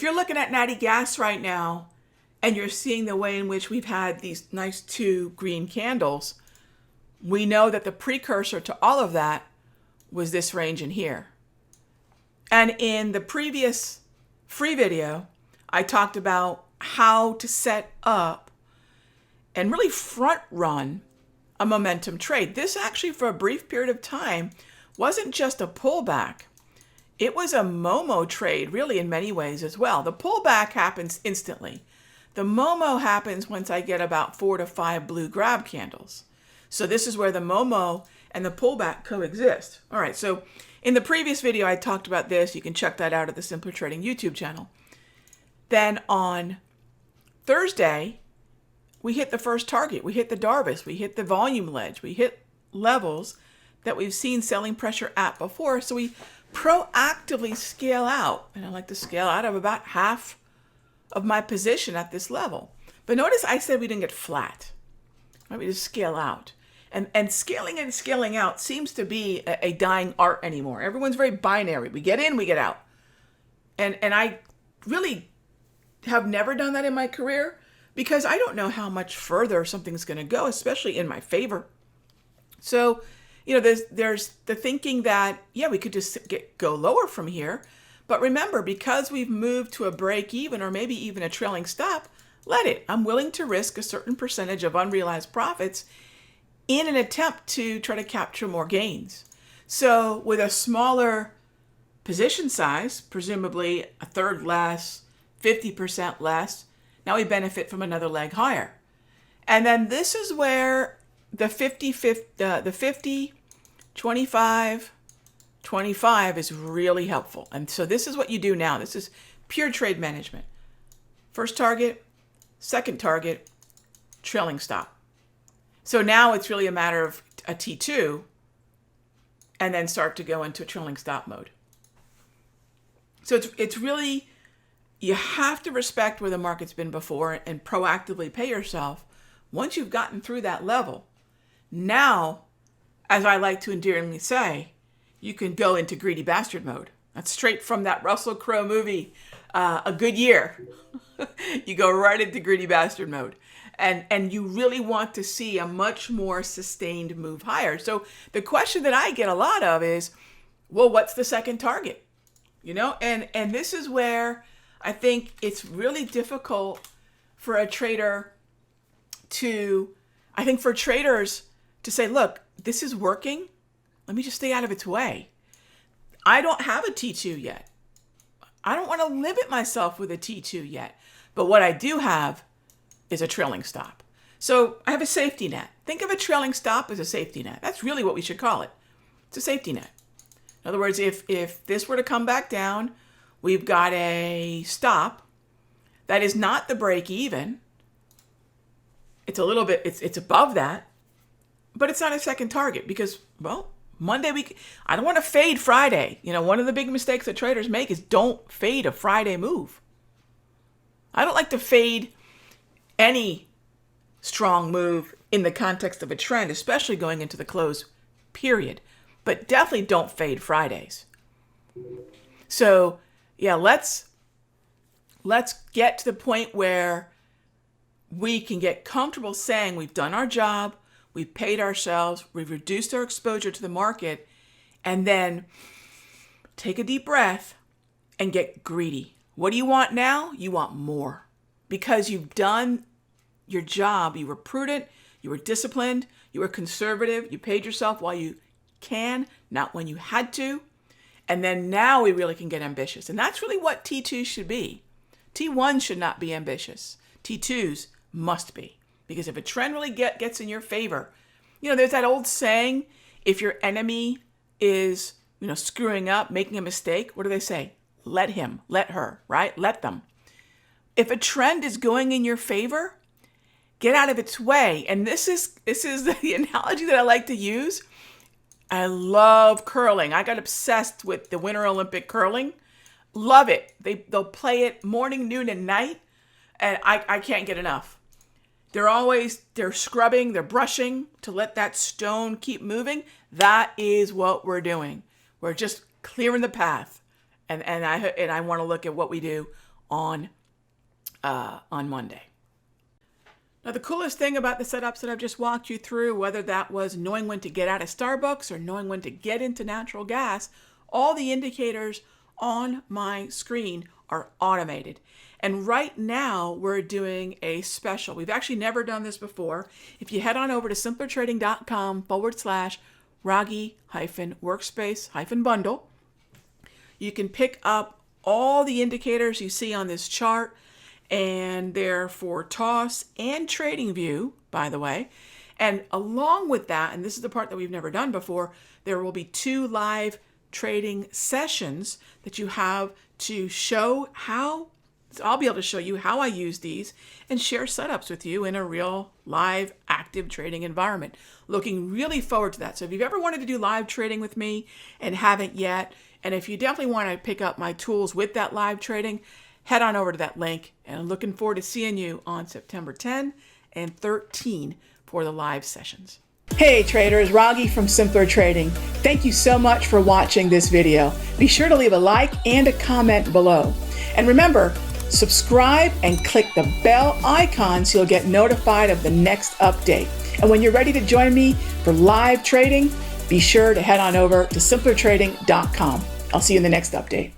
if you're looking at natty gas right now and you're seeing the way in which we've had these nice two green candles, we know that the precursor to all of that was this range in here. And in the previous free video, I talked about how to set up and really front run a momentum trade. This actually, for a brief period of time, wasn't just a pullback. It was a Momo trade, really, in many ways as well. The pullback happens instantly. The Momo happens once I get about 4 to 5 blue grab candles. So this is where the Momo and the pullback coexist. All right, so in the previous video, I talked about this. You can check that out at the Simpler Trading YouTube channel. Then on Thursday, we hit the first target. We hit the Darvas. We hit the volume ledge. We hit levels that we've seen selling pressure at before. So we proactively scale out. And I like to scale out of about half of my position at this level. But notice I said we didn't get flat. Right? We just scale out. And scaling and scaling out seems to be a dying art anymore. Everyone's very binary. We get in, we get out. And I really have never done that in my career because I don't know how much further something's going to go, especially in my favor. So, there's the thinking that, yeah, we could just go lower from here. But remember, because we've moved to a break even or maybe even a trailing stop, let it. I'm willing to risk a certain percentage of unrealized profits in an attempt to try to capture more gains. So with a smaller position size, presumably a third less, 50% less, now we benefit from another leg higher. And then this is where the 50, 25, 25 is really helpful. And so this is what you do now. This is pure trade management. First target, second target, trailing stop. So now it's really a matter of a T2 and then start to go into a trailing stop mode. So it's really, you have to respect where the market's been before and proactively pay yourself. Once you've gotten through that level, now, as I like to endearingly say, you can go into greedy bastard mode. That's straight from that Russell Crowe movie, A Good Year. You go right into greedy bastard mode. And you really want to see a much more sustained move higher. So the question that I get a lot of is, well, what's the second target? And this is where I think it's really difficult for traders to say, look, this is working. Let me just stay out of its way. I don't have a T2 yet. I don't want to limit myself with a T2 yet. But what I do have is a trailing stop. So I have a safety net. Think of a trailing stop as a safety net. That's really what we should call it. It's a safety net. In other words, if this were to come back down, we've got a stop that is not the break even. It's a little bit, it's above that, but it's not a second target because, well, Monday I don't want to fade Friday. One of the big mistakes that traders make is don't fade a Friday move. I don't like to fade any strong move in the context of a trend, especially going into the close period. But definitely don't fade Fridays. So, yeah, let's get to the point where we can get comfortable saying we've done our job, we've paid ourselves, we've reduced our exposure to the market, and then take a deep breath and get greedy. What do you want now? You want more. Because you've done your job. You were prudent, you were disciplined, you were conservative, you paid yourself while you can, not when you had to. And then now we really can get ambitious. And that's really what T2 should be. T1 should not be ambitious. T2s must be. Because if a trend really gets in your favor, there's that old saying, if your enemy is, screwing up, making a mistake, what do they say? Let him, let her, right? Let them. If a trend is going in your favor, get out of its way. And this is the analogy that I like to use. I love curling. I got obsessed with the Winter Olympic curling. Love it. They'll play it morning, noon, and night. And I can't get enough. They're scrubbing, they're brushing to let that stone keep moving. That is what we're doing. We're just clearing the path. And I want to look at what we do on Monday. Now, the coolest thing about the setups that I've just walked you through, whether that was knowing when to get out of Starbucks or knowing when to get into natural gas, all the indicators on my screen are automated. And right now we're doing a special. We've actually never done this before. If you head on over to simplertrading.com/Raghee-workspace-bundle, you can pick up all the indicators you see on this chart, and they're for toss and trading view, by the way. And along with that, and this is the part that we've never done before, there will be 2 live trading sessions that you have to show how, so I'll be able to show you how I use these and share setups with you in a real live active trading environment. Looking really forward to that. So if you've ever wanted to do live trading with me and haven't yet, and if you definitely want to pick up my tools with that live trading, head on over to that link, and I'm looking forward to seeing you on September 10 and 13 for the live sessions. Hey traders, Raghee from Simpler Trading. Thank you so much for watching this video. Be sure to leave a like and a comment below. And remember, subscribe and click the bell icon so you'll get notified of the next update. And when you're ready to join me for live trading, be sure to head on over to simplertrading.com. I'll see you in the next update.